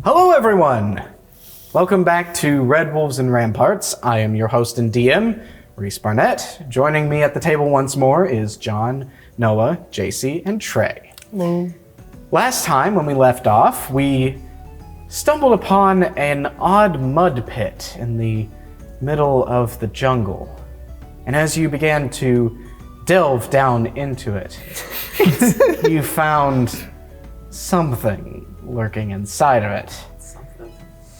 Hello everyone! Welcome back to Red-Wolves and Ramparts. I am your host and DM, Reace Barnett. Joining me at the table once more is John, Noah, Jacey, and Trey. Hello. Last time when we left off, we stumbled upon an odd mud pit in the middle of the jungle. And as you began to delve down into it, you found something lurking inside of it.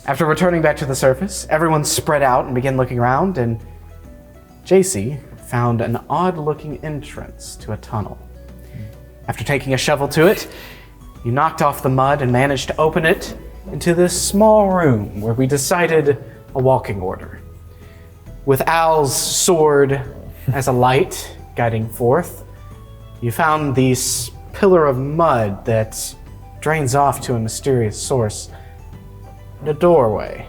After returning back to the surface, everyone spread out and began looking around, and Jacey found an odd-looking entrance to a tunnel. After taking a shovel to it, you knocked off the mud and managed to open it into this small room where we decided a walking order. With Al's sword as a light guiding forth, you found this pillar of mud that drains off to a mysterious source in a doorway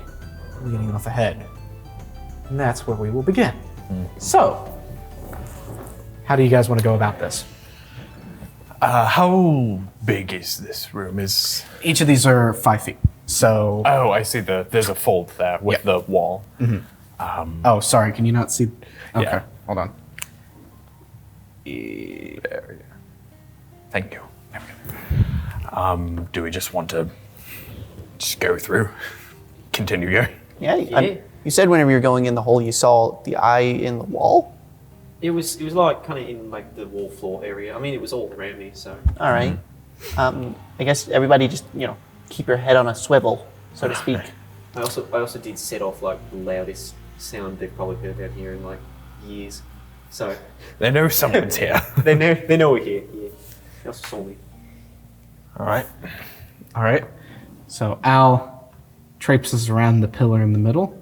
leading off ahead. And that's where we will begin. So, how do you guys want to go about this? How big is this room? Each of these are 5 feet. So. Oh, I see. There's a fold there with the wall. Mm-hmm. Oh, sorry. Can you not see? Okay. Yeah. Hold on. There. Thank you. Do we just want to just go through? Continue going? Yeah. You said whenever you're going in the hole, you saw the eye in the wall? It was like kind of in like the wall floor area. I mean, it was all around me, so. All right. I guess everybody just, keep your head on a swivel, so to speak. I also did set off like the loudest sound they've probably heard out here in like years. So. They know someone's here. They know we're here. Yeah. They also saw me. All right. So Al traipses around the pillar in the middle,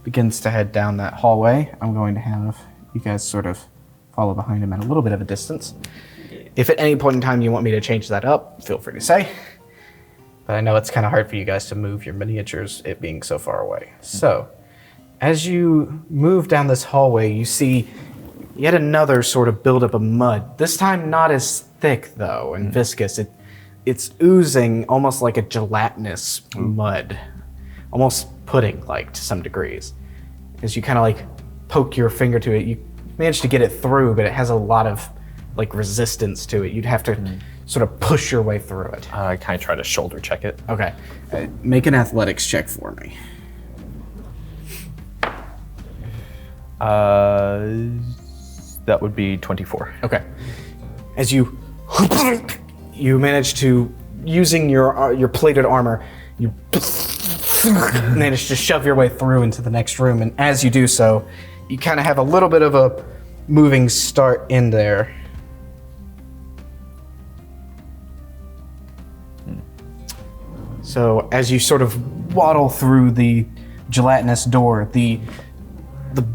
begins to head down that hallway. I'm going to have you guys sort of follow behind him at a little bit of a distance. Yeah. If at any point in time you want me to change that up, feel free to say. But I know it's kind of hard for you guys to move your miniatures, it being so far away. So, as you move down this hallway, you see yet another sort of buildup of mud. This time not as thick, though, and viscous. It's oozing almost like a gelatinous mud. Almost pudding-like to some degrees. As you kind of like poke your finger to it, you manage to get it through, but it has a lot of like resistance to it. You'd have to sort of push your way through it. I kind of try to shoulder check it. Okay. Make an athletics check for me. That would be 24. Okay. As you manage to, using your plated armor, you manage to shove your way through into the next room, and as you do so, you kind of have a little bit of a moving start in there. So as you sort of waddle through the gelatinous door, the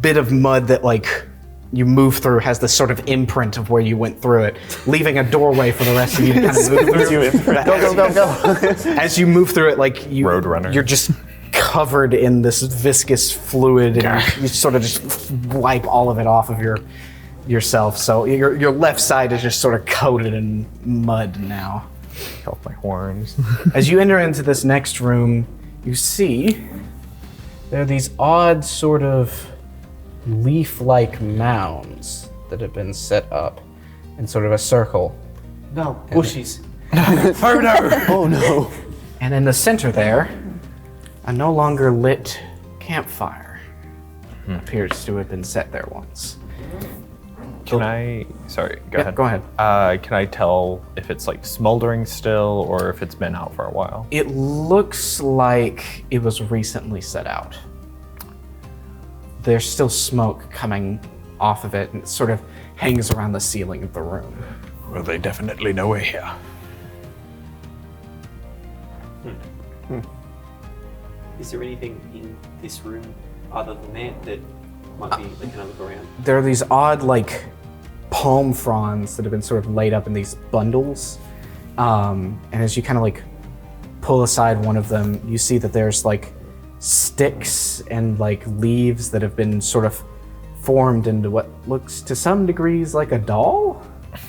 bit of mud that like you move through has this sort of imprint of where you went through it, leaving a doorway for the rest of you to kind of move through. Go. As you move through it, like Roadrunner. You're just covered in this viscous fluid, and you sort of just wipe all of it off of yourself. So your left side is just sort of coated in mud now. Off my horns. As you enter into this next room, you see there are these odd sort of leaf-like mounds that have been set up in sort of a circle. No, bushes. Oh no! Oh no. And in the center there, a no longer lit campfire appears to have been set there once. Can I... Sorry, go ahead. Go ahead. Can I tell if it's like smoldering still or if it's been out for a while? It looks like it was recently set out. There's still smoke coming off of it, and it sort of hangs around the ceiling of the room. Well, they definitely know we're here. Is there anything in this room other than that might be like kind of look around? There are these odd, like, palm fronds that have been sort of laid up in these bundles. And as you kind of like pull aside one of them, you see that there's like sticks and like leaves that have been sort of formed into what looks to some degrees like a doll,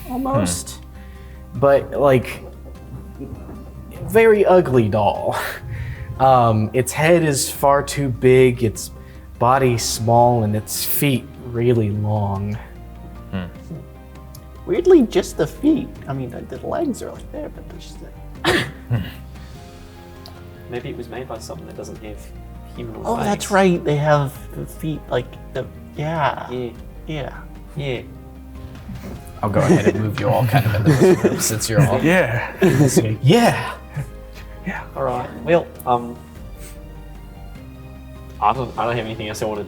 almost. But like very ugly doll. Its head is far too big, its body small, and its feet really long. Weirdly, just the feet. I mean, the legs are like there, but they're just there. Maybe it was made by something that doesn't have humanoid Oh, legs. that's right. They have the feet like the yeah. Yeah. I'll go ahead and move you all kind of into this room since you're all Yeah. listening. Yeah. All right. Well, I don't have anything else I want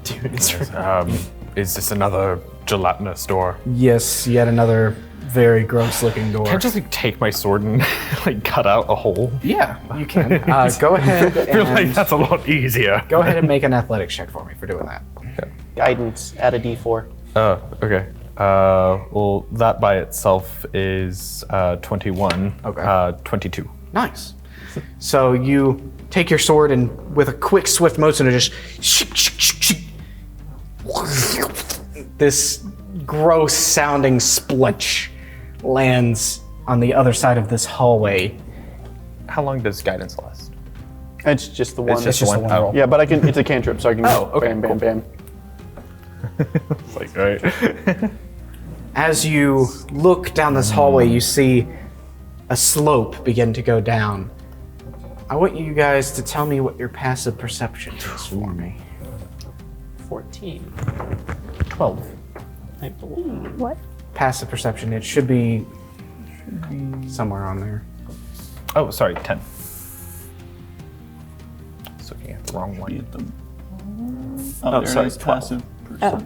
to do in this room. Is this another gelatinous door? Yes, yet another very gross looking door. Can I just like take my sword and like cut out a hole? Yeah, you can. Go ahead I feel like and that's a lot easier. go ahead and make an athletics check for me for doing that. Guidance. Add a D4. Oh, okay. Well, that by itself is 21. Okay. 22. Nice. So you take your sword and with a quick, swift motion, it just this gross-sounding splutch lands on the other side of this hallway. How long does guidance last? It's just the one. It's just the one. Oh. Yeah, but I can. It's a cantrip, so I can. Oh, okay, Bam, bam, cool. bam. It's like, right. As you look down this hallway, you see a slope begin to go down. I want you guys to tell me what your passive perception is for me. 14. 12. I believe. What? Passive perception, it should be somewhere on there. Oh, sorry, 10. Just looking at the wrong one. Oh, there sorry, it is, 12. passive.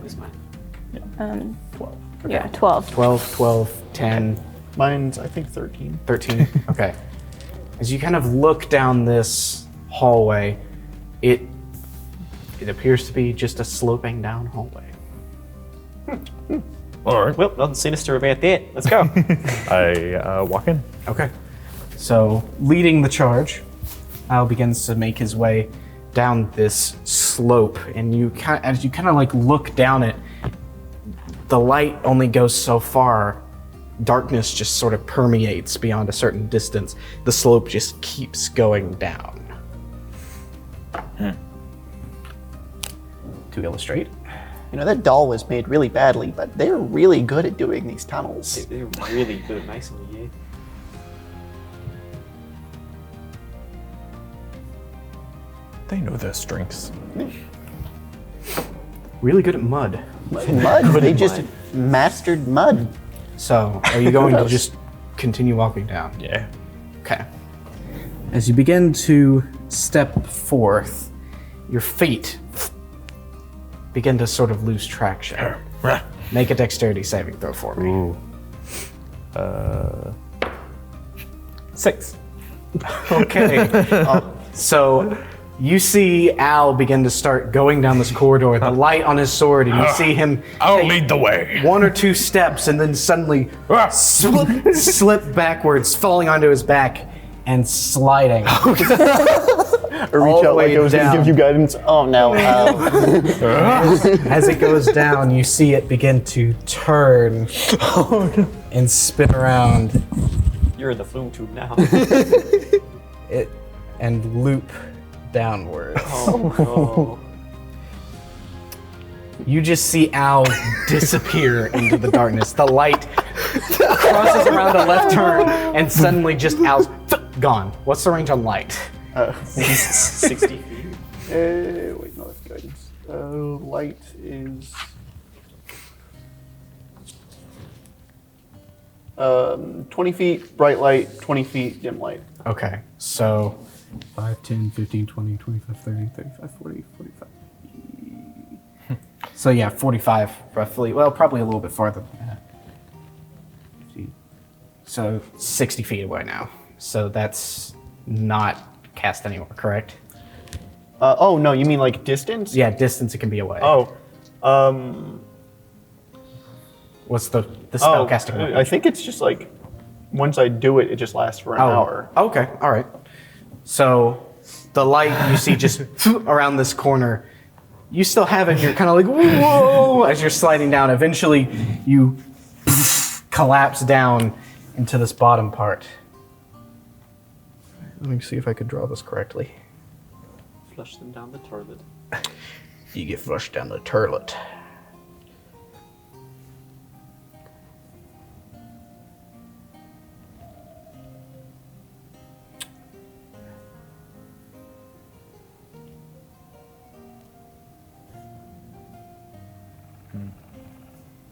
Is mine. 12. Yeah, 12. 12, 12, 10, Mine's I think 13. 13. Okay. As you kind of look down this hallway, it appears to be just a sloping down hallway. All right. Well, nothing sinister about that. Let's go. I walk in. Okay. So, leading the charge, Al begins to make his way down this slope, and as you kind of like look down it, the light only goes so far. Darkness just sort of permeates beyond a certain distance. The slope just keeps going down. To illustrate, You know, that doll was made really badly, but they're really good at doing these tunnels. They're really good at masonry, yeah. They know their strengths. really good at mud. Mud. They just mastered mud. So, are you going to just continue walking down? Yeah. Okay. As you begin to step forth, your feet begin to sort of lose traction. Make a dexterity saving throw for me. Ooh. 6. Okay. So you see Al begin to start going down this corridor, the light on his sword, and you see him I'll take lead the way. 1 or 2 steps and then suddenly slip backwards, falling onto his back and sliding. Or All reach the out way like it was going to down. give you guidance. Oh no. As it goes down, you see it begin to turn and spin around You're in the flume tube now. and loop downwards. Oh, no. You just see Al disappear into the darkness. The light crosses around a left turn, and suddenly just Al's gone. What's the range on light? 60 feet. Wait, no, that's guidance. Light is 20 feet bright light, 20 feet dim light. Okay, so 5, 10, 15, 20, 25, 30, 35, 40, 45. so yeah, 45 roughly. Well, probably a little bit farther than that. 50. So 60 feet away now. So that's not cast anywhere, correct? Oh no, you mean like distance? Yeah, distance it can be away. Oh, What's the spell casting? I think it's just like once I do it, it just lasts for an hour. Okay, all right. So the light you see just around this corner, you still have it. You're kind of like whoa as you're sliding down. Eventually, you collapse down into this bottom part. Let me see if I could draw this correctly. Flush them down the toilet. You get flushed down the toilet.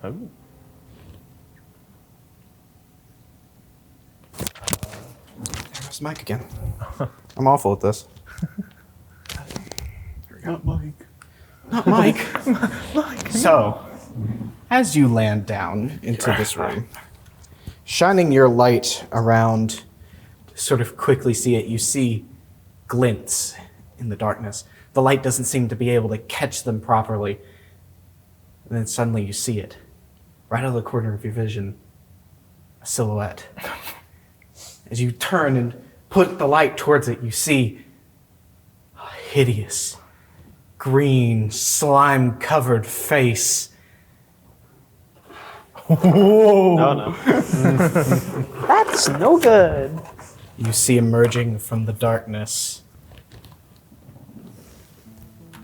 Oh. There's Mike again. I'm awful at this. Not Mike. Not Mike. So, as you land down into this room, shining your light around to sort of quickly see it, you see glints in the darkness. The light doesn't seem to be able to catch them properly. And then suddenly you see it. Right out of the corner of your vision, a silhouette. As you turn and put the light towards it, you see a hideous, green, slime-covered face. No. That's no good. You see emerging from the darkness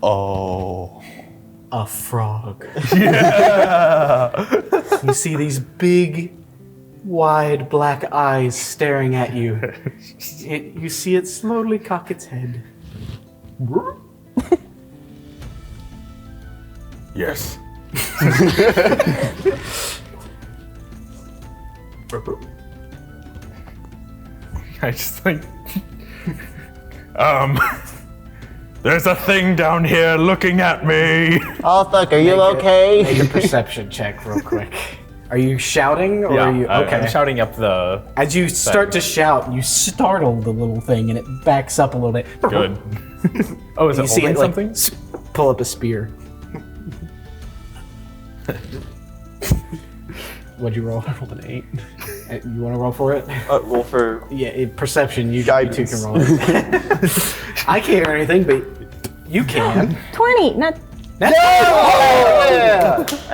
Oh. a frog. Yeah! You see these big, wide black eyes staring at you. You see it slowly cock its head. Yes. I just like, there's a thing down here looking at me. Althuk, are you okay? Make a perception check real quick. Are you shouting or are you okay? I'm shouting up the. As you start to shout, you startle the little thing and it backs up a little bit. Good. Oh, is You it see holding it like something? pull up a spear. What'd you roll? I rolled an 8. You want to roll for it? Roll for Yeah, perception. You two can roll it. I can't hear anything, but you can. 20, not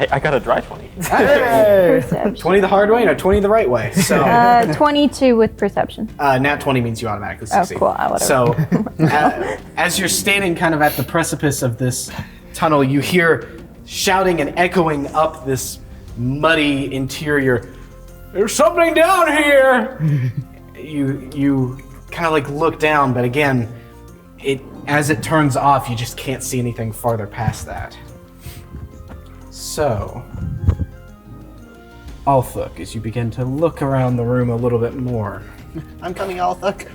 I got a dry 20. perception. 20 the hard way or 20 the right way. So 22 with perception. nat 20 means you automatically Oh, succeed. cool. Whatever. So as you're standing kind of at the precipice of this tunnel, you hear shouting and echoing up this muddy interior. There's something down here. You kind of like look down, but again, as it turns off, you just can't see anything farther past that. So, Althuk, as you begin to look around the room a little bit more, I'm coming, Althuk.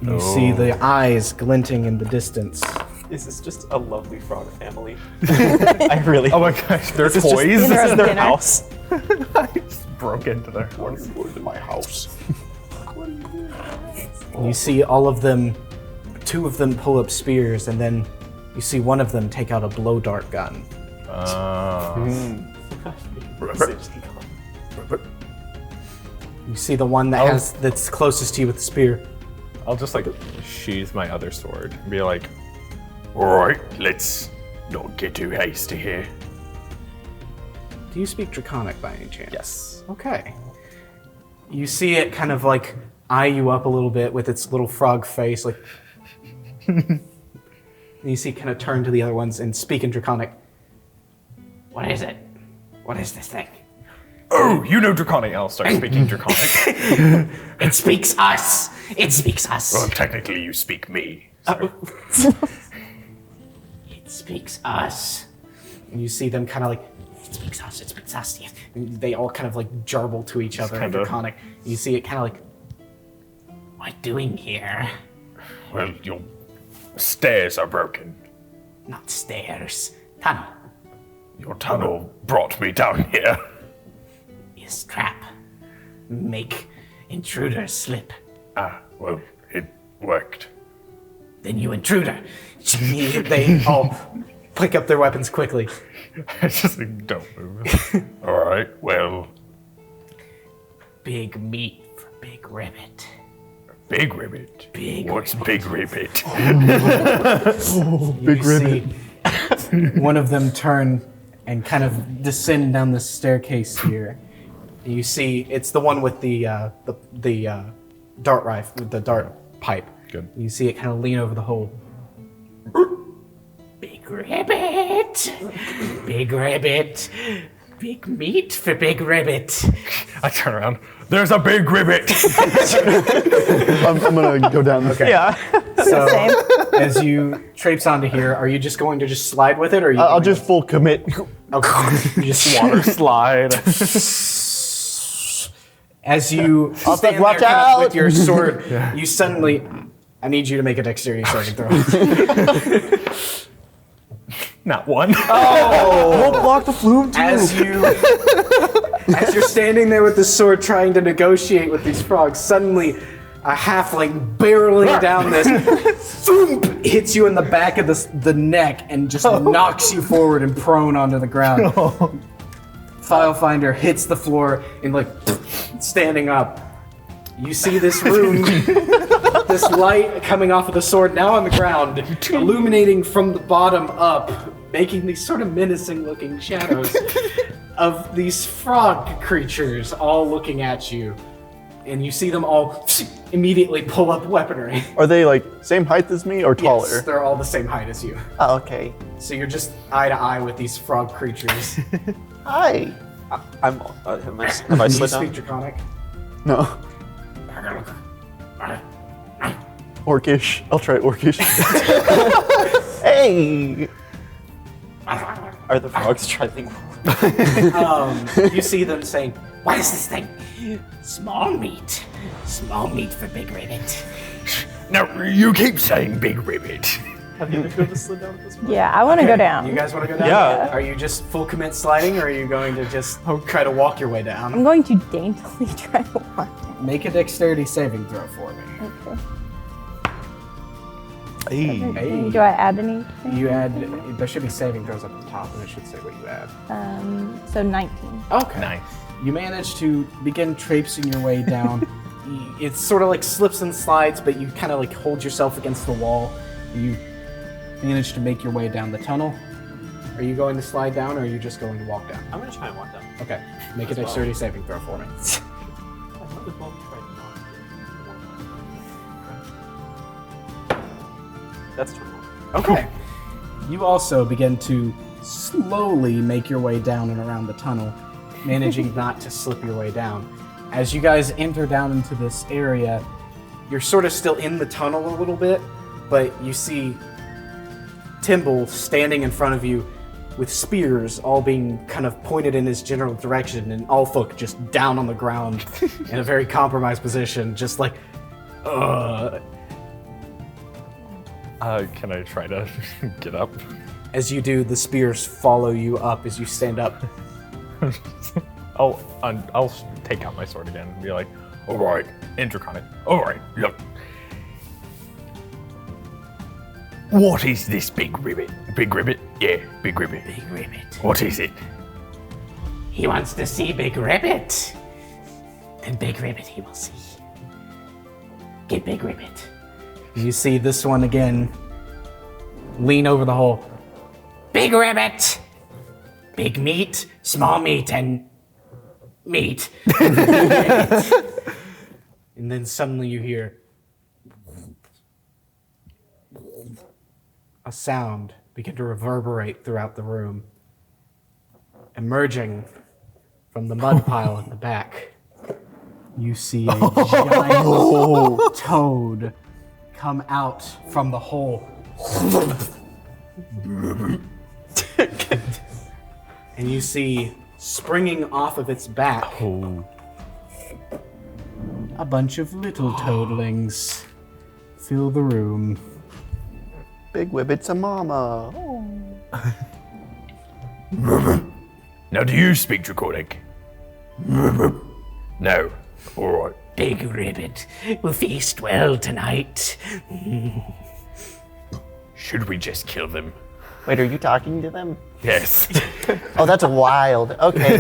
you see the eyes glinting in the distance. This is just a lovely frog family. I really. Oh my gosh, they're This is just- toys. Dinner This is of their dinner. house. I just broke into their house. To my house. You see all of them, 2 of them pull up spears, and then you see one of them take out a blow dart gun. You see the one that's closest to you with the spear. I'll just like sheathe my other sword and be like, alright, let's not get too hasty here. Do you speak Draconic by any chance? Yes. Okay. You see it kind of like eye you up a little bit with its little frog face, like. And you see it kind of turn to the other ones and speak in Draconic. What is it? What is this thing? Oh, you know Draconic. I'll start speaking Draconic. It speaks us! It speaks us! Well, technically you speak me. It speaks us. And you see them kind of like, it speaks us, it speaks us. And they all kind of like jarble to each other in kinda- Draconic. You see it kind of like, what doing here? Well, your stairs are broken. Not stairs. Tunnel. Your tunnel brought me down here. Is trap. Make intruders slip. Ah, well, it worked. Then you intruder. They all pick up their weapons quickly. I just like, don't move. Alright, well, Big meat for big ribbit. Big Ribbit. Big What's Big Ribbit? Big ribbit. One of them turn and kind of descend down the staircase here. And you see it's the one with the dart rifle, the dart pipe. Good. You see it kind of lean over the hole. Big rabbit. Big rabbit. Big meat for big rabbit. I turn around. There's a big ribbit. I'm gonna go down. Okay. Yeah. So Same. as you traipse onto here, are you just going to just slide with it, or are you? I'll just full commit. Okay. You just Water slide. As you Althuk, stand watch there kind of out! with your sword, you suddenly. I need you to make a dexterity saving throw. Not one. Don't block the flume too. As you're standing there with the sword trying to negotiate with these frogs, suddenly a halfling barreling down this thump, hits you in the back of the neck and just knocks you forward and prone onto the ground. Filefinder hits the floor and standing up. You see this room, this light coming off of the sword now on the ground, illuminating from the bottom up, making these sort of menacing looking shadows of these frog creatures all looking at you. And you see them all immediately pull up weaponry. Are they like same height as me or taller? Yes, they're all the same height as you. Oh, okay. So you're just eye to eye with these frog creatures. Hi. Have I Do you slid speak down? Draconic? No. Orcish. I'll try Orcish. Hey. Are the frogs trying? You see them saying, What is this thing? Small meat. Small meat for big rabbit. No, you keep saying big ribbit. Have you been able to slid down at this point? Yeah, I want to go down. you guys want to go down? Yeah. Are you just full commit sliding, or are you going to just try to walk your way I'm down? going to daintily try to walk. Make a dexterity saving throw for me. Okay. Hey. Hey. Do I add anything? You add, there should be saving throws at the top, and it should say what you add. So 19. Okay. Nice. You manage to begin traipsing your way down. It's sort of like slips and slides, but you kind of like hold yourself against the wall. You manage to make your way down the tunnel. Are you going to slide down, or are you just going to walk down? I'm gonna try and walk down. Okay. Make a As well. dexterity saving throw for me. I might as well try and walk. That's 21. Okay. You also begin to slowly make your way down and around the tunnel, managing not to slip your way down. As you guys enter down into this area, you're sort of still in the tunnel a little bit, but you see Timmble standing in front of you with spears all being kind of pointed in his general direction, and Althuk just down on the ground in a very compromised position, just like, ugh. Can I try to get up? As you do, the spears follow you up as you stand up. I'll take out my sword again and be like, all right, Draconic. All right, look. What is this big ribbit? Big ribbit? Yeah, big ribbit. Big rabbit. What is it? He wants to see big rabbit. And big rabbit he will see. Get big rabbit. You see this one again lean over the hole. Big rabbit. Big meat, small meat, and meat. And then suddenly you hear a sound begin to reverberate throughout the room. Emerging from the mud pile at the back, you see a giant toad come out from the hole. And you see, springing off of its back, a bunch of little toadlings fill the room. Big Wibbit's a mama. Now, do you speak Draconic? No. All right. Big rabbit will feast well tonight. Should we just kill them? Wait, are you talking to them? Yes. Oh, that's wild. Okay.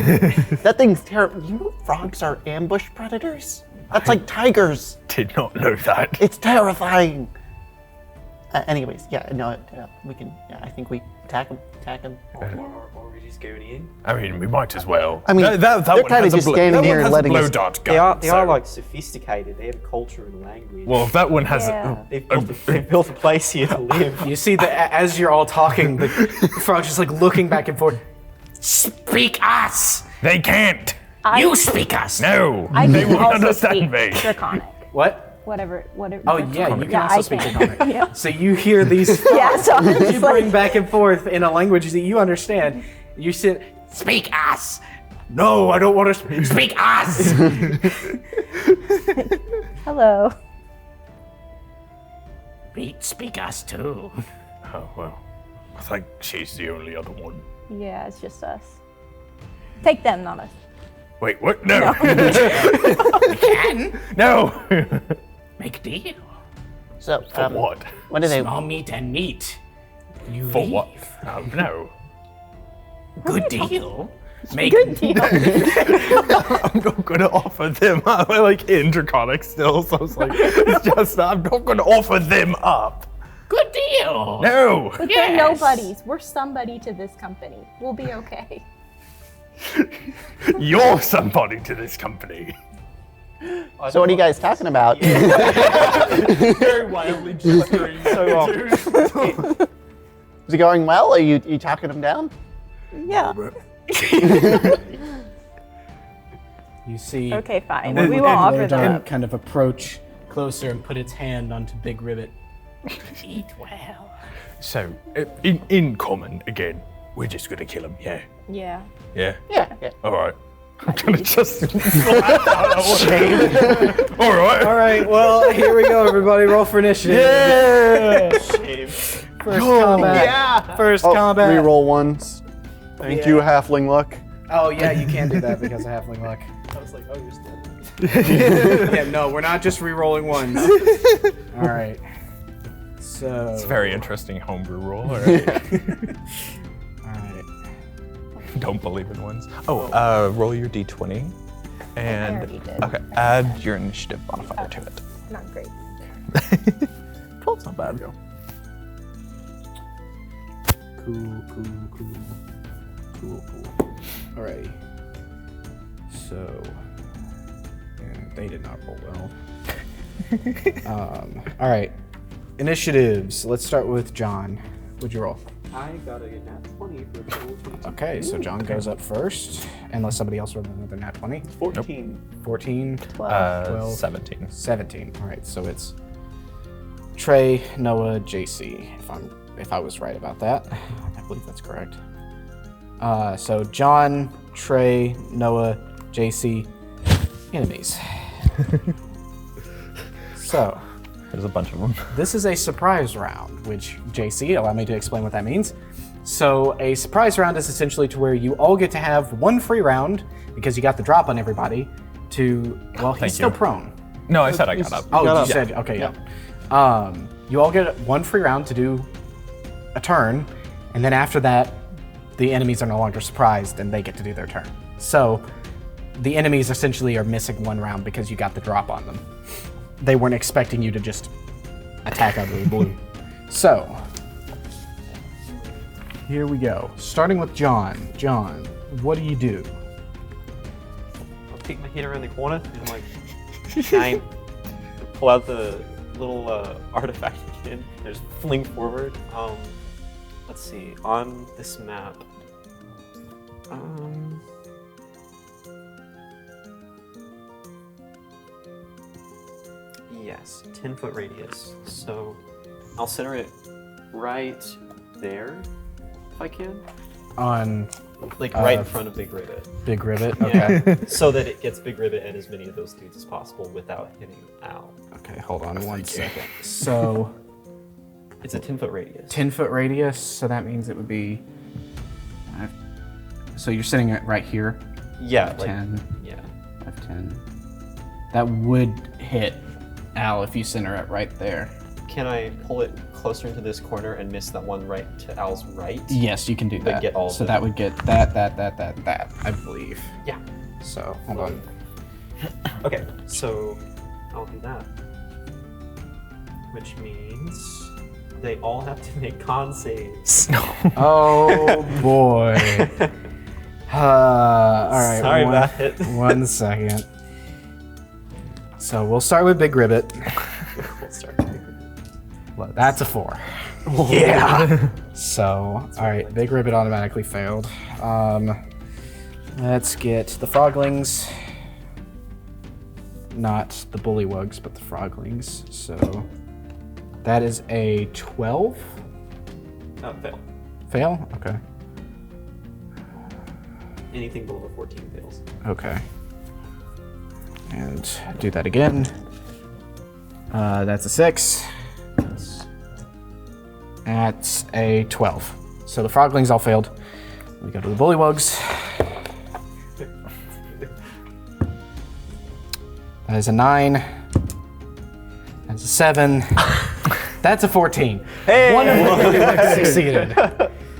That thing's terrible. You know frogs are ambush predators? That's like tigers. Did not know that. It's terrifying. Anyways, yeah, no, we can. Yeah, I think we attack him. Or we just going in. I mean, we might as well. I mean, that they're one kinda has a just blo- standing that here one has letting a us- blow dart gun. They are so- like sophisticated. They have culture and language. Well, if that one has Yeah. They've built a place here to live. You see that as you're all talking, the frog's just like looking back and forth. Speak us! they can't. You speak us! No, I they can won't also understand speak me. Draconic. What? Whatever. Oh yeah, you can Yeah, also I speak can. Draconic. Yeah. So you hear these Yeah, so I'm just gibbering like, back and forth in a language that you understand. You sit. Speak us! No, I don't want to. Speak us! hello. Speak us too. Oh well, I think she's the only other one. Yeah, it's just us. Take them, not us. Wait, what? No, Can no. make deal. So, For what? When do they? Small meat and meat. You For leave. what? No. Good deal. Make Good deal. I'm not gonna offer them up. I like in Draconic still, so I was like, it's just I'm not gonna offer them up. good deal. No. But Yes. they're nobodies. We're somebody to this company. We'll be okay. You're somebody to this company. So what are you guys talking about? Very wildly gesturing. So, Is it going well? Are you talking them down? Yeah. You see. Okay, fine. And We won't offer Lord them John up. kind of approach closer and put its hand onto Big Ribbit. Eat well. So, in common again, we're just gonna kill him. Yeah. Yeah. Yeah. Yeah. All right. I'm gonna just. All right. All right, well, here we go, everybody. Roll for initiative. Yeah. First combat. Yeah. First Oh, combat. reroll ones. Thank Yeah. you, halfling luck. Oh, yeah, you can do that because of halfling luck. I was like, oh, you're still. Yeah, no, we're not just re-rolling ones. All right. So. It's a very interesting homebrew roll. All right. All right. Don't believe in ones. Oh, roll your d20, and already did. okay, add your initiative modifier to it. Not great. 12's not bad. Cool. Alrighty. So, yeah, they did not roll well. All right. Initiatives. Let's start with John. What'd you roll? I got a nat 20 for a total of 22. Okay, so John goes up first, unless somebody else rolled another nat 20. 14. 14, 12. 17. 17. All right, so it's Trey, Noah, Jacey. If I was right about that, I believe that's correct. So John, Trey, Noah, Jacey, enemies. So There's a bunch of them. this is a surprise round, which Jacey, allow me to explain what that means. So a surprise round is essentially to where you all get to have one free round because you got the drop on everybody. To well, he's Thank still you. prone. No, I said I got up. Oh, got you up. said okay. Yeah. You all get one free round to do a turn, and then after that, the enemies are no longer surprised and they get to do their turn. So the enemies essentially are missing one round because you got the drop on them. They weren't expecting you to just attack out of the blue. So here we go. Starting with John. John, what do you do? I'll peek my head around the corner and like, nine, pull out the little artifact again. Just fling forward. Let's see. On this map. Yes, 10-foot radius. So I'll center it right there, if I can. On Like right in front of Big Ribbit. Big Ribbit? Yeah. Okay. So that it gets Big Ribbit and as many of those dudes as possible without hitting Al. Okay, hold on 1 second. So It's a 10-foot radius. 10-foot radius, so that means it would be. So you're sitting it right here. Yeah, like 10, yeah. 5, 10. That would hit Al if you center it right there. Can I pull it closer into this corner and miss that one right to Al's right? Yes, you can do that. get all of so them. that would get that, I believe. Yeah. So hold on. Okay, so I'll do that. Which means they all have to make con saves. Oh boy. All right. Sorry about it. 1 second. So we'll start with Big Ribbit. We'll start. That's a 4. Yeah. So, all right, Big Ribbit automatically failed. Let's get the Froglings. Not the Bullywugs, but the Froglings. So that is a 12. Fail. Fail? Okay. Anything below 14 fails. Okay. And do that again. That's a 6. That's a 12. So the Froglings all failed. We go to the Bullywugs. That is a 9. That's a 7. That's a 14. Hey! One of the Bullywugs succeeded.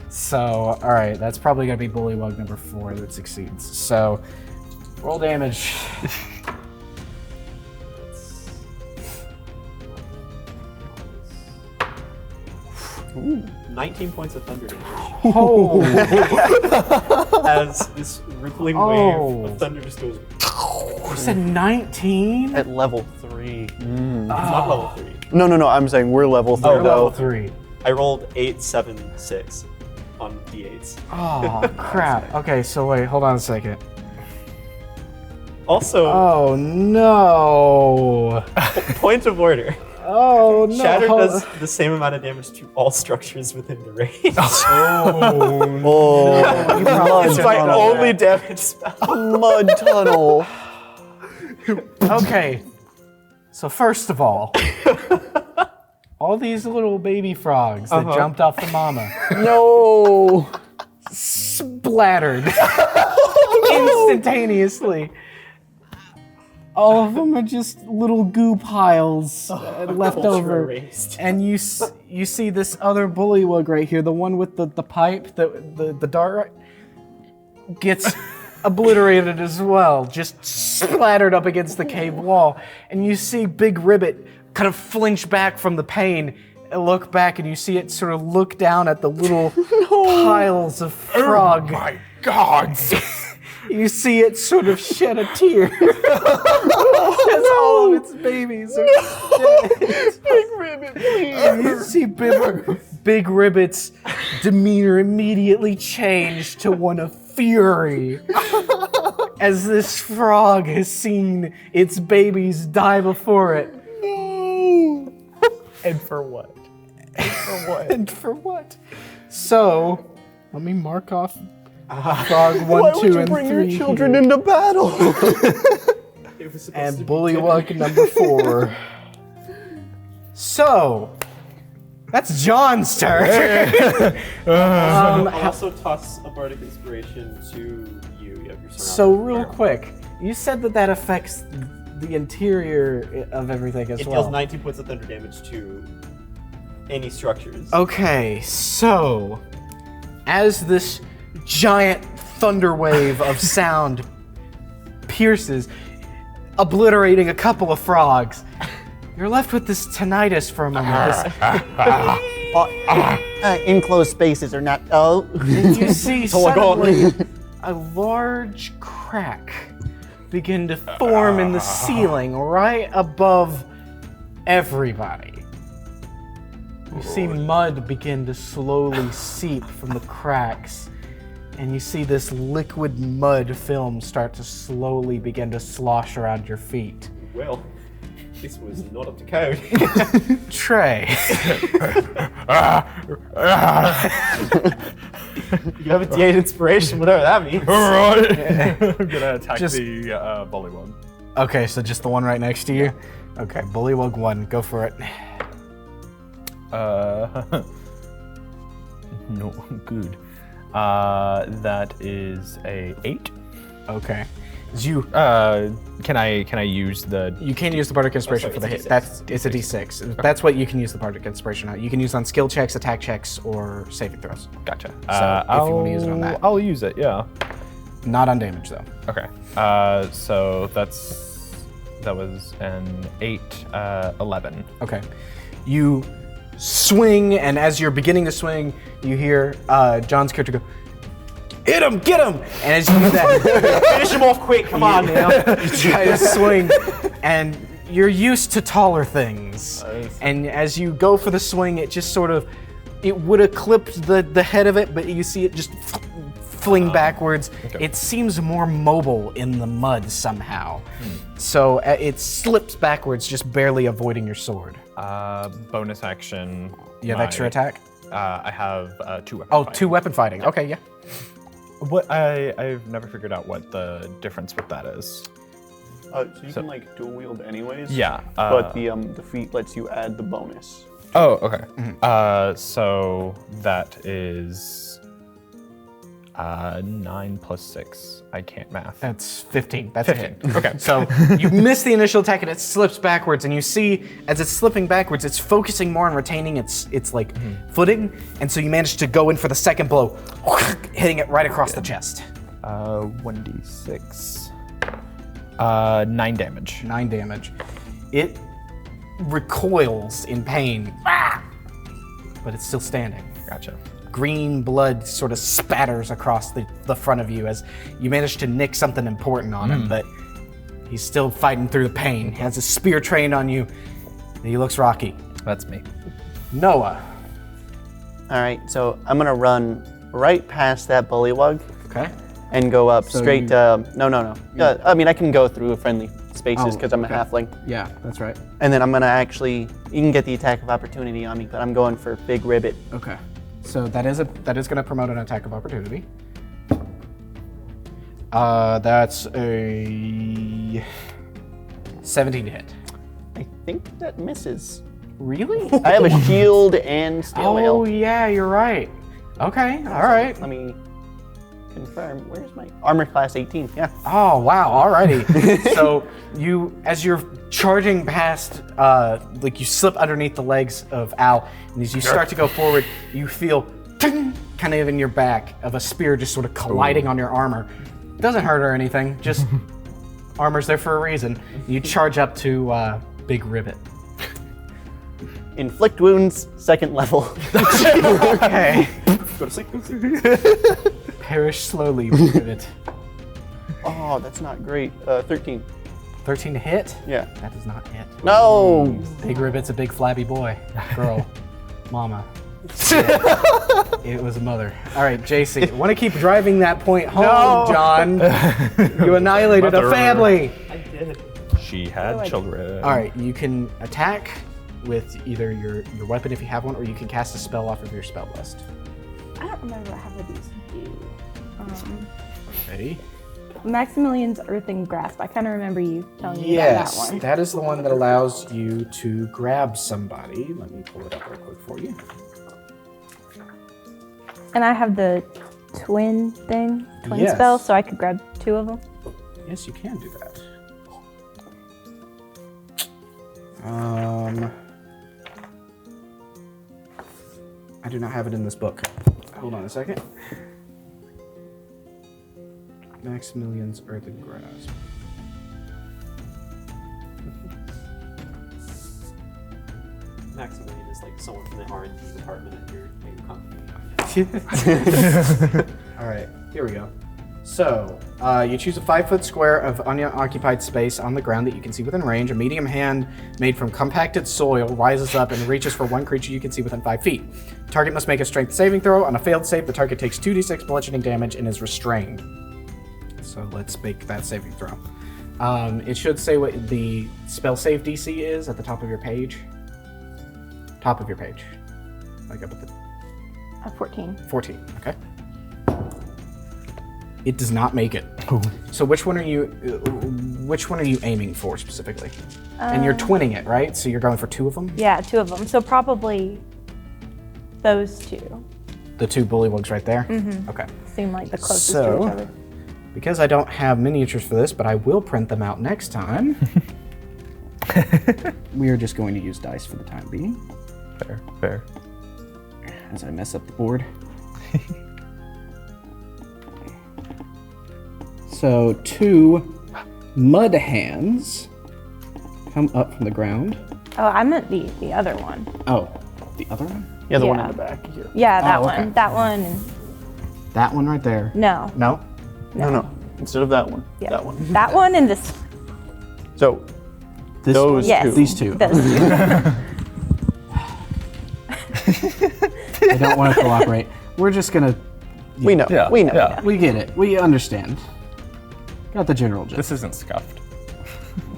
So, all right, that's probably gonna be Bullywug number 4 that succeeds. So, roll damage. 19 points of thunder damage. Oh! As this rippling wave of thunder just goes. You said 19? At level 3. It's not level 3. No, I'm saying we're level 3 You're though. level 3. I rolled 8, 7, 6 on d8s. Oh, crap. Okay, so wait, hold on a second. Also, Oh, no. point of order. Oh, no. Shatter does the same amount of damage to all structures within the range. Oh, You probably It's should my roll that. only damage spell. mud tunnel. Okay. So first of all these little baby frogs that jumped off the mama No. splattered instantaneously. All of them are just little goo piles left over. Erased. And you see this other bullywug right here, the one with the pipe, the dart, gets obliterated as well, just splattered up against the cave wall. And you see Big Ribbit kind of flinch back from the pain and look back, and you see it sort of look down at the little piles of frog. Oh my God! You see it sort of shed a tear as all of its babies are dead. Big Ribbit, please. And you see Big Ribbit's demeanor immediately change to one of fury as this frog has seen its babies die before it. No. And for what? And for what? So, let me mark off frog 1, Why 2, would you and bring 3 your children here. into battle? It was supposed And to be bullywug number 4. So, that's John's turn. I'll also toss a bardic inspiration to you. You have your So real quick, you said that affects the interior of everything as It well. deals 19 points of thunder damage to any structures. Okay, so as this giant thunder wave of sound pierces, obliterating a couple of frogs, you're left with this tinnitus for a moment. Enclosed spaces are not. Oh. And you see suddenly a large crack begin to form in the ceiling right above everybody. You see mud begin to slowly seep from the cracks, and you see this liquid mud film start to slowly begin to slosh around your feet. Well, this was not up to code. Trey. You have a D8 inspiration, whatever that means. Alright. I'm gonna attack Just- the bullywug. Okay, so just the one right next to you? Okay, Bullywug 1, go for it. No good. That is a 8. Okay. You Can I use the? you can't use the Bardic Inspiration sorry, for the it's hit. a It's a D6. That's what you can use the Bardic Inspiration on. You can use it on skill checks, attack checks, or saving throws. Gotcha. if you wanna use it on that. I'll use it. Yeah. Not on damage though. Okay. So that was an 8, 11. Okay. You swing, and as you're beginning to swing, you hear John's character go, "Hit him! Get him!" And as you do that, Finish him off quick, come on now. you try to swing, and you're used to taller things. And as you go for the swing, it just sort of, it would have clipped the head of it, but you see it just fling backwards. Okay. It seems more mobile in the mud somehow. So it slips backwards, just barely avoiding your sword. Bonus action. You have extra attack? I have 2 weapon Oh, fighting. 2 weapon fighting. Okay, yeah. What I've never figured out what the difference with that is. So you can like dual wield anyways. Yeah. But the feat lets you add the bonus. Oh, okay. So that is 9 plus 6. I can't math. That's 15. That's 15. a hit. Okay. So you miss the initial attack and it slips backwards, and you see as it's slipping backwards, it's focusing more on retaining its like footing, and so you manage to go in for the second blow, hitting it right across the chest. 1d6. 9 damage. 9 damage. It recoils in pain, but it's still standing. Gotcha. Green blood sort of spatters across the front of you as you manage to nick something important on him, but he's still fighting through the pain. He has a spear trained on you. He looks rocky. That's me. Noah. All right, so I'm gonna run right past that bullywug Okay. and go up So straight. No. I mean, I can go through friendly spaces Oh, because I'm a okay. halfling. Yeah, that's right. And then I'm gonna actually, you can get the attack of opportunity on me, but I'm going for Big Ribbit. Okay. So that is going to promote an attack of opportunity. That's a 17 to hit. I think that misses. Really? I have a shield and steel mail. Oh yeah, you're right. Okay, all right. Let me confirm. Where's my armor class 18? Yeah. Oh wow, alrighty. So as you're charging past, like you slip underneath the legs of Al, and as you start to go forward, you feel ting, kind of in your back of a spear just sort of colliding on your armor. Doesn't hurt or anything, just armor's there for a reason. You charge up to Big Ribbit. Inflict wounds, 2nd level. Okay. Go to sleep. Perish slowly, Big Ribbit. Oh, that's not great. 13. 13 to hit? Yeah. That does not hit. No! Big Ribbit's a big flabby boy. Girl. Mama. It was a mother. All right, Jacey, want to keep driving that point home, John. You annihilated a Mother. family. I did. She had children. All right, you can attack with either your weapon if you have one, or you can cast a spell off of your spell list. I don't remember what half of these do. Ready? Maximilian's Earthen Grasp. I kind of remember you telling me about that Yes, one. that is the one that allows you to grab somebody. Let me pull it up real quick for you. And I have the twin Yes. spell, so I could grab 2 of them. Yes, you can do that. I do not have it in this book. Hold on a second. Maximilian's Earthen Grasp. Maximilian is like someone from the R&D department at your company. All right, here we go. So, you choose a 5-foot square of unoccupied space on the ground that you can see within range. A medium hand made from compacted soil rises up and reaches for one creature you can see within 5 feet. Target must make a strength saving throw. On a failed save, the target takes 2d6 bludgeoning damage and is restrained. So let's make that saving throw. It should say what the spell save DC is at the top of your page. Top of your page. Like up at the 14. 14, okay. It does not make it. So which one are you aiming for specifically? And you're twinning it, right? So you're going for 2 of them? Yeah, 2 of them. So probably those 2 The 2 bullywugs right there? Okay. seem like the closest to So, each other. because I don't have miniatures for this, but I will print them out next time, we are just going to use dice for the time being, Fair. as I mess up the board. So 2 mud hands come up from the ground. Oh, I meant the other one. Oh, The other one? Yeah, the one in Yeah. the back here. Yeah, that Oh, okay. one. That one. That one right there. No. No? No. Instead of that one. Yeah. That one. That one and this. So This Those one? Yes. two. These two. Those two. They don't want to cooperate. We're just gonna. we know. Yeah, We know. yeah. We get it. We understand. Got the general gist. This isn't scuffed.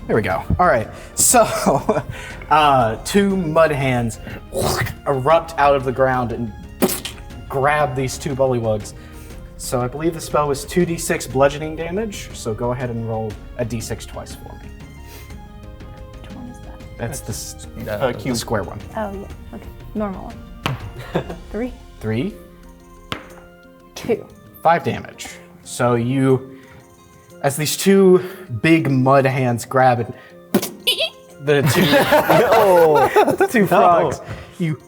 There we go. All right. So, two mud hands erupt out of the ground and grab these two bullywugs. So I believe the spell was 2d6 bludgeoning damage. So go ahead and roll a d6 twice for me. Which one is that? That's the Uh, the cube. square one. Oh, yeah. Okay. Normal one. 3, 3, 2. 5 damage. So you, as these two big mud hands grab it, the two frogs, you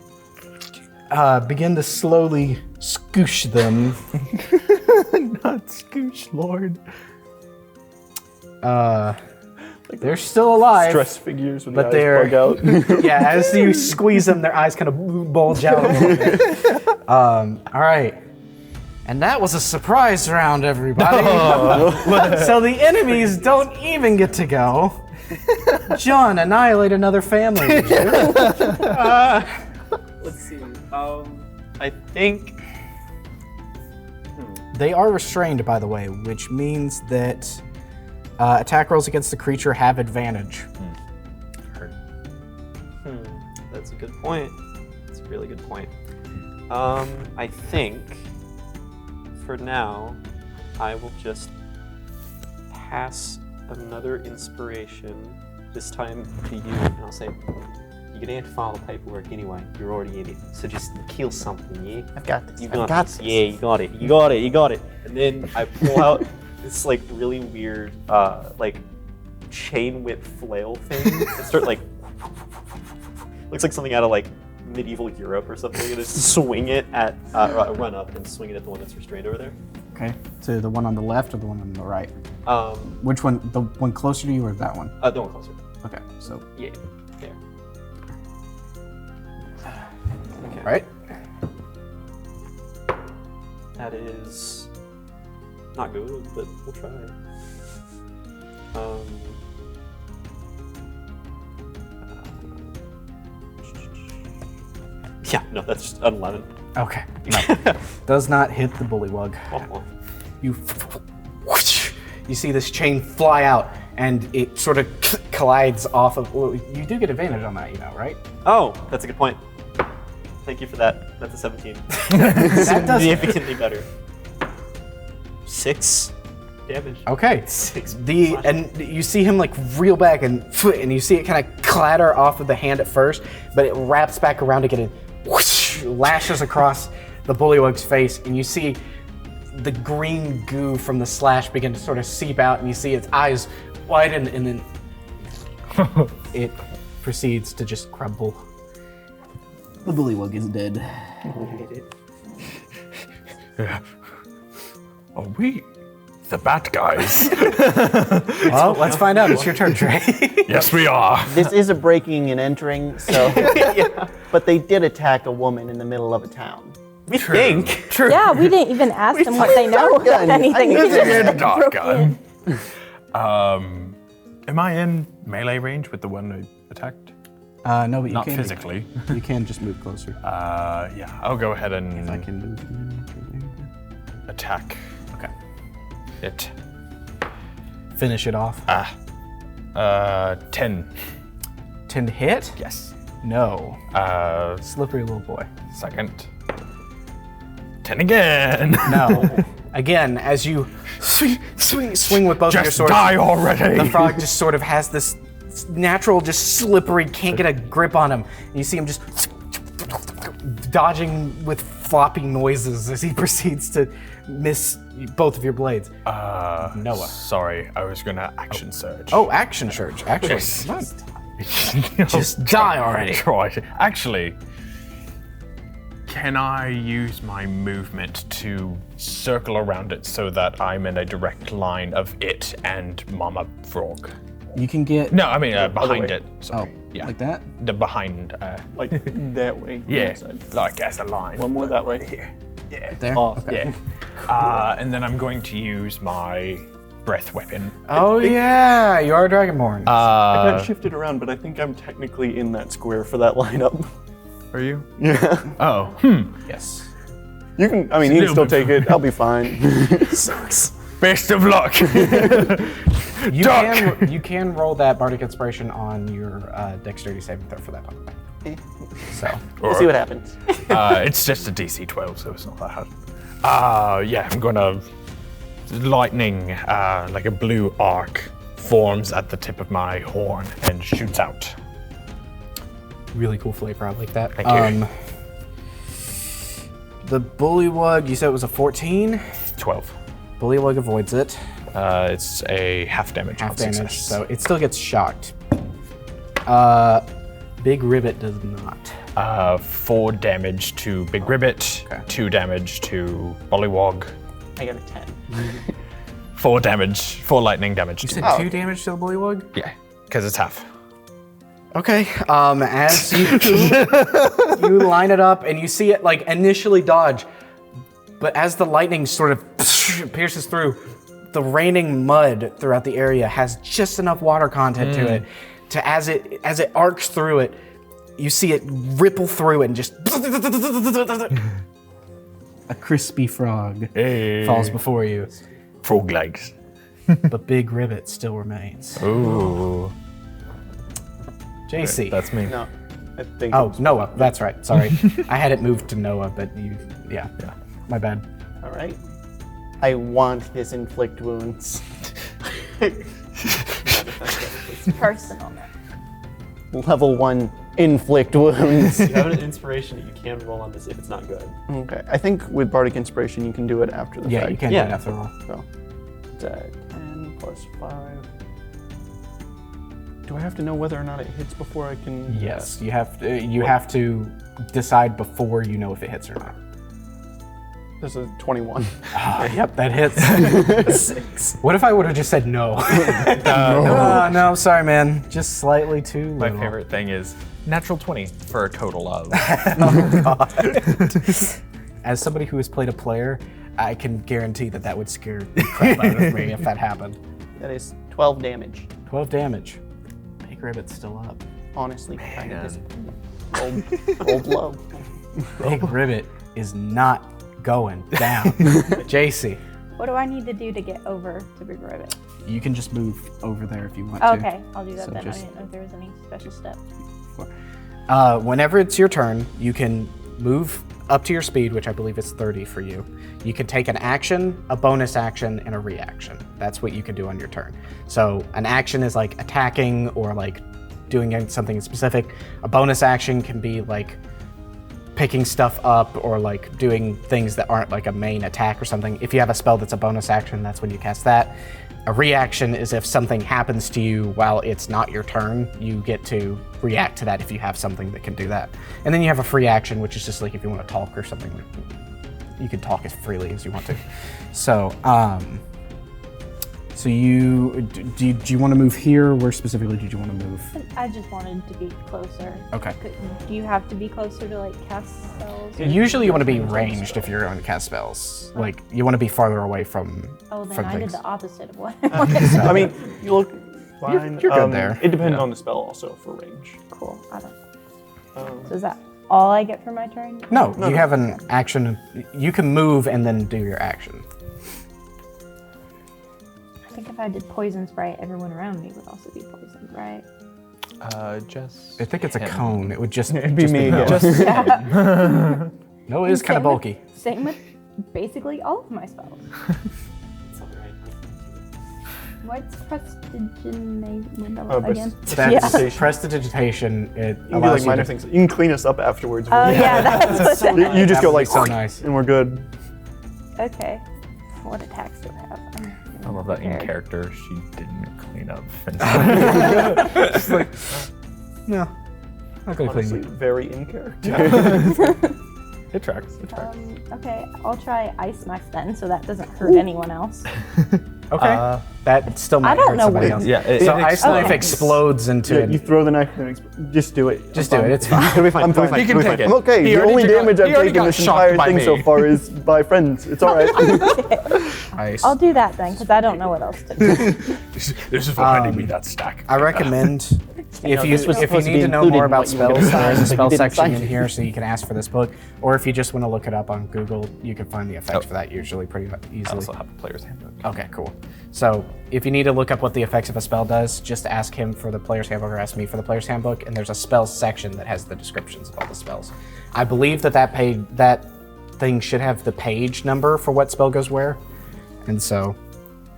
begin to slowly scoosh them. Not scooch, Lord. They're still alive. Stress figures with But the eyes bug out. Yeah, as you squeeze them, their eyes kind of bulge out a little bit. All right. And that was a surprise round, everybody. So the enemies don't even get to go. John, annihilate another family. Would you? Let's see. I think. They are restrained, by the way, which means that attack rolls against the creature have advantage. That's a good point. That's a really good point. I think for now, I will just pass another inspiration, this time to you, and I'll say, you're gonna have to file the paperwork anyway. You're already in it, so just kill something, yeah? I've got this. You I've got got this. this. Yeah, you got it. You got it. You got it. And then I pull out this like really weird, like chain whip flail thing and start like looks like something out of like medieval Europe or something. And just swing it at run up and swing it at the one that's restrained over there. Okay. To the one on the left or the one on the right? Um, Which one? The one closer to you or that one? the one closer. Okay. So Yeah, there. Okay. All right. That is not good, but we'll try. Yeah, no, that's just an 11. Okay. No. Does not hit the bullywug. Oh, You see this chain fly out, and it sort of collides off of. Well, you do get advantage on that, you know, right? oh, that's a good point. Thank you for that. That's a 17. That does. Significantly better. 6 damage. Okay. 6. And you see him like reel back and you see it kind of clatter off of the hand at first, but it wraps back around again and whoosh, lashes across the bullywug's face, and you see the green goo from the slash begin to sort of seep out, and you see its eyes widen, and then it proceeds to just crumble. the bullywug is dead. Are we the bad guys? Well, let's find out. It's your turn, Trey. Yes, we are. This is a breaking and entering, so. But they did attack a woman in the middle of a town. We think. True. Yeah, we didn't even ask them what they know about Shotgun. anything. I We knew just they had a broke shotgun. in. Am I in melee range with the one I attacked? No, but you Not can. physically. You can just move closer. Yeah, I'll go ahead and I can move. attack. Okay. It. Finish it off. 10. 10 to hit? Yes. No. Slippery Little boy. Second. 10 again. No. Again, as you swing with both of your Just swords, die already. the frog just sort of has this natural, just slippery, can't get a grip on him. And you see him just dodging with floppy noises as he proceeds to miss both of your blades. Noah. Sorry, I was gonna action surge. Oh, action surge. Actually, Yes. come on. Just die already. Try. Actually, can I use my movement to circle around it so that I'm in a direct line of it and Mama Frog? You can get. No, I mean behind it. Oh, Sorry. Yeah. Like that? The behind. Like that way. Yeah. Inside. Like as a line. One more that way. Here. Yeah. There? Oh, Okay. Yeah. And then I'm going to use my breath weapon. Oh yeah, you are Dragonborn. I got shifted around, but I think I'm technically in that square for that lineup. Are you? Yeah. Oh. yes. You can. I mean, you can still take it. I'll be fine. Sucks. Best of luck. You can roll that bardic inspiration on your dexterity saving throw for that, by the way. So We'll see what happens. It's just a DC 12, so it's not that hard. Yeah, I'm gonna. Lightning, like a blue arc, forms at the tip of my horn and shoots out. really cool flavor. I like that. Thank you. The bullywug, you said it was a 14. 12. Bullywug avoids it. It's a half damage. Half on damage, success. so it still gets shocked. Big Ribbit does not. 4 damage to Big Ribbit, Okay. 2 damage to Bullywog, I got a 10. 4 damage, 4 lightning damage. You to said 2 damage to the bullywug? Yeah, because it's half. Okay. As you you line it up and you see it like initially dodge, but as the lightning sort of pierces through, the raining mud throughout the area has just enough water content to it, to as it arcs through it, you see it ripple through it and just A crispy frog. Hey. falls before you. Frog legs. But Big Ribbit still remains. Ooh. Jacey. That's me. No, I think. Oh, Noah. That's right. Sorry. I had it moved to Noah, but yeah. My bad. All right. I want this inflict wounds. It's personal. Level 1 inflict wounds. You have an inspiration that you can roll on this if it's not good. Okay. I think with bardic inspiration, you can do it after the Yeah, fact. you can Yeah. do it after all. So, it's 10 plus 5. Do I have to know whether or not it hits before I can? Yes, you have to decide before you know if it hits or not. This is 21. Yep, that hits. 6. What if I would have just said no? No, sorry, man. Just slightly too My little. favorite thing is natural 20 for a total of. As somebody who has played a player, I can guarantee that would scare the crap out of me if that happened. That is 12 damage. 12 damage. Big Ribbit's still up. Honestly, kind of Man. disappointing. Rolled low. Big Ribbit is not going down. Jacey, What do I need to do to get over to Big Ribbit? You can just move over there if you want to. Okay, I'll do that So then. just- I didn't know if there was any special steps. whenever it's your turn, you can move up to your speed, which I believe is 30 for you. You can take an action, a bonus action, and a reaction. That's what you can do on your turn. So an action is like attacking or like doing something specific. A bonus action can be like picking stuff up or like doing things that aren't like a main attack or something. If you have a spell that's a bonus action, that's when you cast that. A reaction is if something happens to you while it's not your turn, you get to react to that if you have something that can do that. And then you have a free action, which is just like if you want to talk or something, you can talk as freely as you want to. So, do you want to move here? Where specifically did you want to move? I just wanted to be closer. Okay. Do you have to be closer to like cast spells? or- Usually you want to be ranged if you're going to cast spells. Like, you want to be farther away from Oh, then from I did things. the opposite of what I wanted. I mean, you look fine. You're good there. It depends on the spell also for range. Cool. I don't. Um, So is that all I get for my turn? No, you have an action. You can move and then do your action. I think if I did poison spray, everyone around me would also be poisoned, right? Just. I think it's a cone. It would just It'd be me Noah. again. Noah is kind of bulky. Same with basically all of my spells. It's all right. What's prestidigitation again? That's prestidigitation. It You can do allows like you minor to. things. You can clean us up afterwards. Oh yeah, that's what that You just go That would like be so nice. and we're good. Okay. What attacks do I have? I love that in prepared. character. She didn't clean up. Just like, no, not gonna Honestly, clean. very in character. It tracks. It tracks. Okay, I'll try ice knife then, so that doesn't hurt anyone else. Okay. That still might I don't hurt know somebody what- else. Yeah. So ice knife okay. explodes into Yeah, it. you throw the knife and just do it. Just do it. It's fine. It'll be fine. I'm it'll be fine. fine. He can it'll be take fine. it. I'm okay. He The already only got- damage he I've already taken got this shocked entire by thing me. so far is by friends. It's all right. Ice. I'll do that then, because I don't know what else to do. This is for handing me that stack. I recommend if you this was if you supposed to need be to know included more in about what you were gonna spells, sign, there's a but you spell didn't section sign in it. here, so you can ask for this book. Or if you just want to look it up on Google, you can find the effects for that usually pretty I easily. also have a player's handbook. Okay, cool. So if you need to look up what the effects of a spell does, just ask him for the player's handbook or ask me for the player's handbook, and there's a spells section that has the descriptions of all the spells. I believe that thing should have the page number for what spell goes where, and so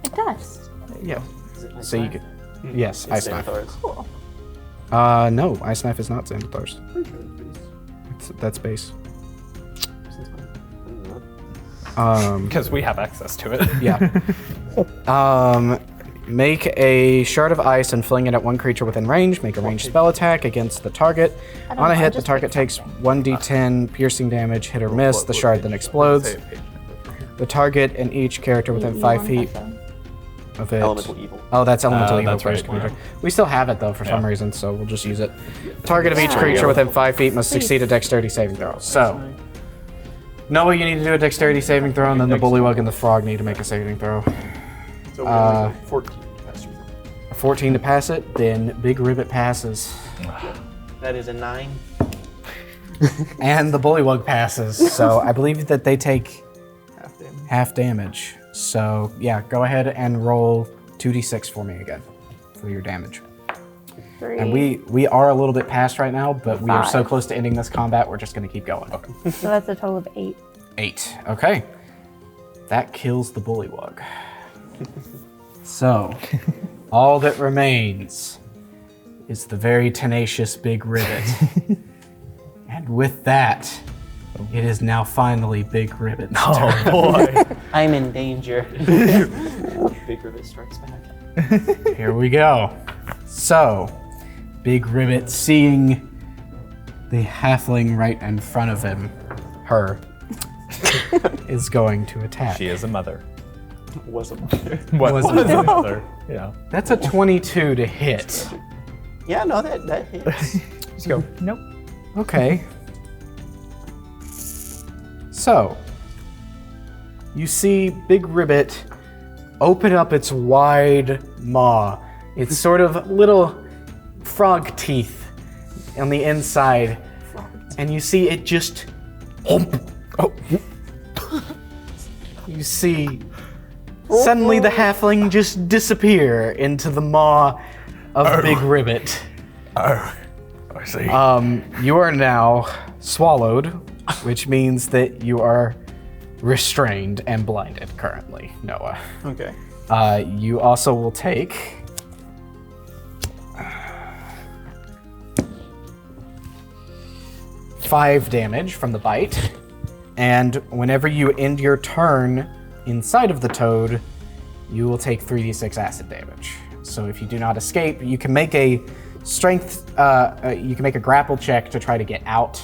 It does. yeah. Is it So you could yes, ice knife. Cool. No, ice knife is not Xanathar's. That's base. Because we have access to it. Yeah. Make a shard of ice and fling it at one creature within range. Make a ranged spell attack against the target. don't On a know, I hit, the just target picked takes 1d10 piercing damage, hit or miss. The shard then explodes. The target and each character within 5 feet of it. Elemental evil. Oh, that's elemental evil. that's first, right, computer. We still have it though for some reason, so we'll just use it. Target of each creature within 5 feet must succeed a dexterity saving throw. So, Noah, you need to do a dexterity saving throw, and then the bullywug and the frog need to make a saving throw. So we only have 14 past you. A 14 to pass it, then Big Ribbit passes. That is a 9. And the bullywug passes. So I believe that they take Half damage. half damage. So yeah, go ahead and roll 2d6 for me again for your damage. 3. And we are a little bit past right now, but we are so 5. close to ending this combat, we're just going to keep going. So that's a total of 8. 8. Okay. That kills the bullywug. So, all that remains is the very tenacious Big Ribbit. And with that, it is now finally Big Ribbit's turn. Boy. I'm in danger. Big Ribbit strikes back. Here we go. So, Big Ribbit, seeing the halfling right in front of him, her, is going to attack. She is a mother. Was a Was a mother. Yeah. That's a 22 to hit. Yeah, no, that hits. Just go. Nope. Okay. So, you see Big Ribbit open up its wide maw. It's sort of little frog teeth on the inside. And you see it just... Oh. You see... Suddenly the halfling just disappear into the maw of Big Ribbit. Oh, I see. You are now swallowed, which means that you are restrained and blinded currently, Noah. Okay. You also will take 5 damage from the bite, and whenever you end your turn inside of the toad, you will take 3d6 acid damage. So if you do not escape, you can make a strength, you can make a grapple check to try to get out,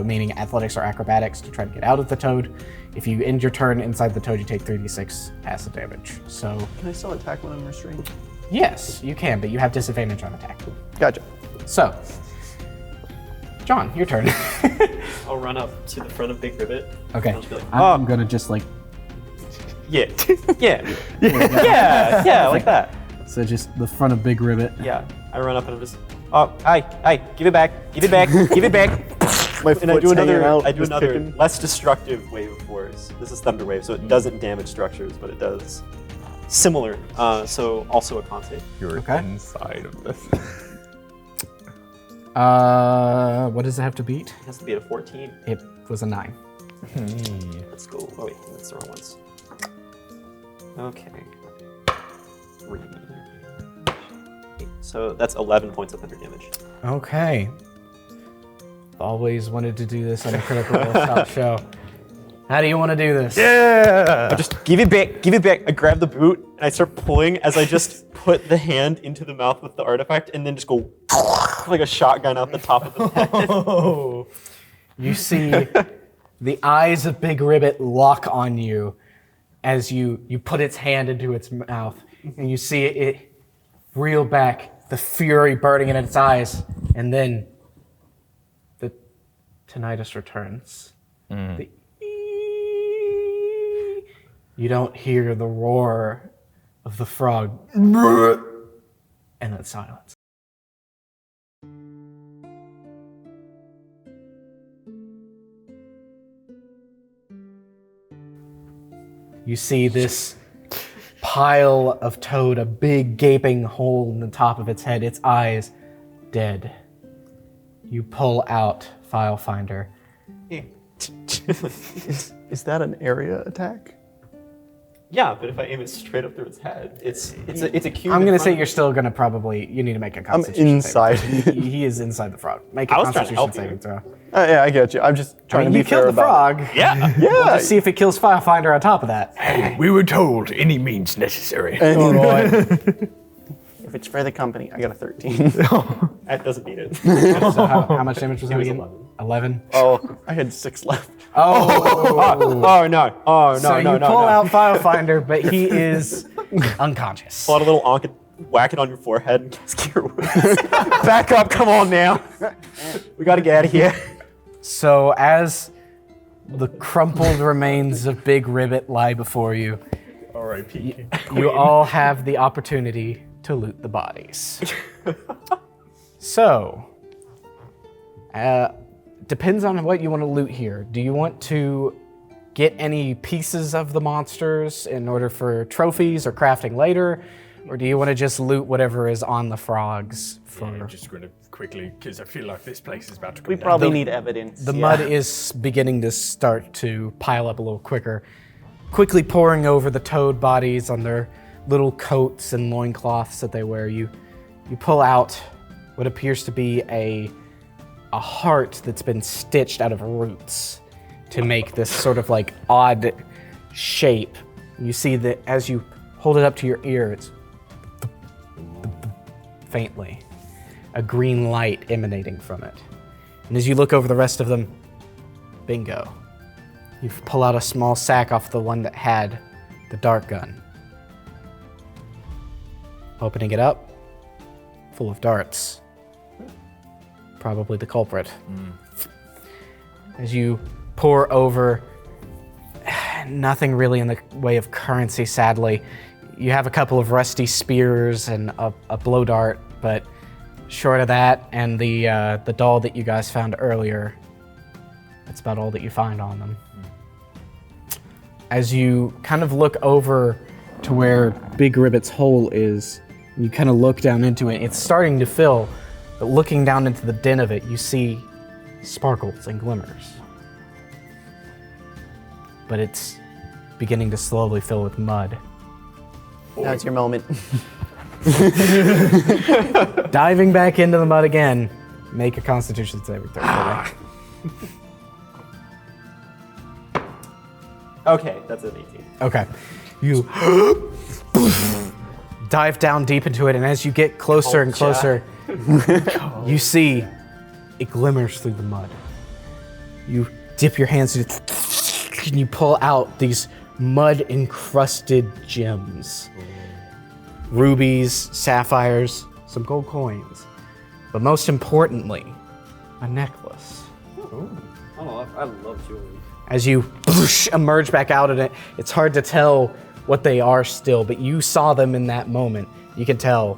meaning athletics or acrobatics to try to get out of the toad. If you end your turn inside the toad, you take 3d6 acid damage. So Can I still attack when I'm restrained? yes, you can, but you have disadvantage on attack. Gotcha. So, John, your turn. I'll run up to the front of Big Ribbit. Okay. I'll just be like, I'm gonna just like, yeah, yeah, like that. so just the front of Big Ribbit. Yeah, I run up and I'm just, oh, hi, give it back, give it back, give it back. My And I do foot's hanging another, out, I do just another picking. less destructive wave of force. This is Thunder Wave, so it doesn't damage structures, but it does similar. So also a con save. You're Okay. inside of this. What does it have to beat? It has to be at a 14. It was a 9. Let's go. Oh wait, that's the wrong ones. Okay. 3. 8. So that's 11 points of thunder damage. Okay. Always wanted to do this on a Critical Role Stop show. How do you want to do this? Yeah. Just give it back, give it back. I grab the boot and I start pulling as I just put the hand into the mouth with the artifact and then just go like a shotgun out the top of the head. Oh. You see The eyes of Big Ribbit lock on you as you put its hand into its mouth, and you see it reel back, the fury burning in its eyes, and then the tinnitus returns. The you don't hear the roar of the frog, and then silence. You see this pile of toad, a big gaping hole in the top of its head, its eyes dead. You pull out Filefinder. Is that an area attack? Yeah, but if I aim it straight up through its head, it's a cube. I'm in going to say front- you're still going to probably, you need to make a I'm constitution inside. saving throw. He is inside the frog. Make a I was trying to constitution help saving you. throw. Yeah, I get you. I'm just trying I mean, to you be fair killed the about frog. Yeah. Yeah. Let's see if it kills Filefinder on top of that. We were told any means necessary. If it's for the company, I got a 13. That doesn't beat it. So how much damage was that was again? 11. Oh, I had 6 left. Oh no! Oh no! So you pull out Filefinder, but he is unconscious. Pull out a little onk and whack it on your forehead and scare it. Back up! Come on now. We gotta get out of here. So as the crumpled remains of Big Ribbit lie before you, R.I.P. you all have the opportunity to loot the bodies. So, depends on what you want to loot here. Do you want to get any pieces of the monsters in order for trophies or crafting later? Or do you want to just loot whatever is on the frogs for... I'm just going to quickly, because I feel like this place is about to come We down. probably need evidence. The mud is beginning to start to pile up a little quicker, quickly pouring over the toad bodies on their little coats and loincloths that they wear. You pull out what appears to be a heart that's been stitched out of roots to make this sort of like odd shape. You see that as you hold it up to your ear, it's faintly a green light emanating from it. And as you look over the rest of them, bingo. You pull out a small sack off the one that had the dart gun. Opening it up, full of darts. Probably the culprit. As you pour over, nothing really in the way of currency, sadly. You have a couple of rusty spears and a blow dart, but short of that and the doll that you guys found earlier, that's about all that you find on them. As you kind of look over to where Big Ribbit's hole is, you kind of look down into it, it's starting to fill, but looking down into the den of it, you see sparkles and glimmers. But it's beginning to slowly fill with mud. Now it's your moment. Diving back into the mud again, make a constitution saving throw. Okay, that's an 18. Okay. You dive down deep into it, and as you get closer and closer, you see it glimmers through the mud. You dip your hands into it, and you pull out these mud-encrusted gems. Rubies, sapphires, some gold coins. But most importantly, a necklace. Oh, I love jewelry. As you emerge back out of it, it's hard to tell what they are still, but you saw them in that moment. You can tell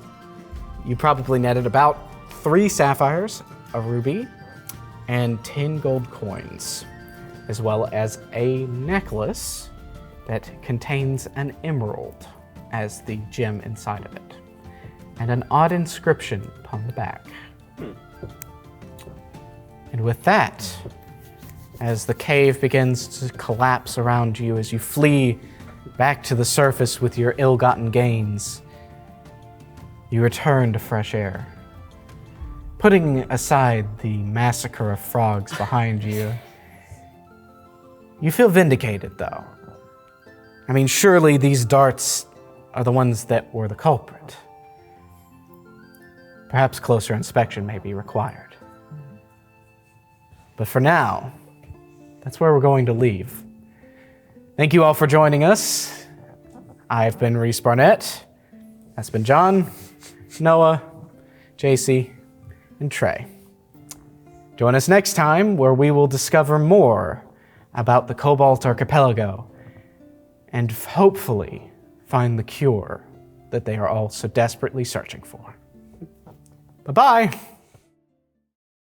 you probably netted about 3 sapphires, a ruby, and 10 gold coins, as well as a necklace that contains an emerald as the gem inside of it, and an odd inscription upon the back. And with that, as the cave begins to collapse around you, as you flee back to the surface with your ill-gotten gains, you return to fresh air. Putting aside the massacre of frogs behind you, you feel vindicated, though. I mean, surely these darts are the ones that were the culprit. Perhaps closer inspection may be required. But for now, that's where we're going to leave. Thank you all for joining us. I've been Reace Barnett. That's been John, Noah, Jacey, and Trey. Join us next time where we will discover more about the Cobalt Archipelago and hopefully find the cure that they are all so desperately searching for. Bye-bye.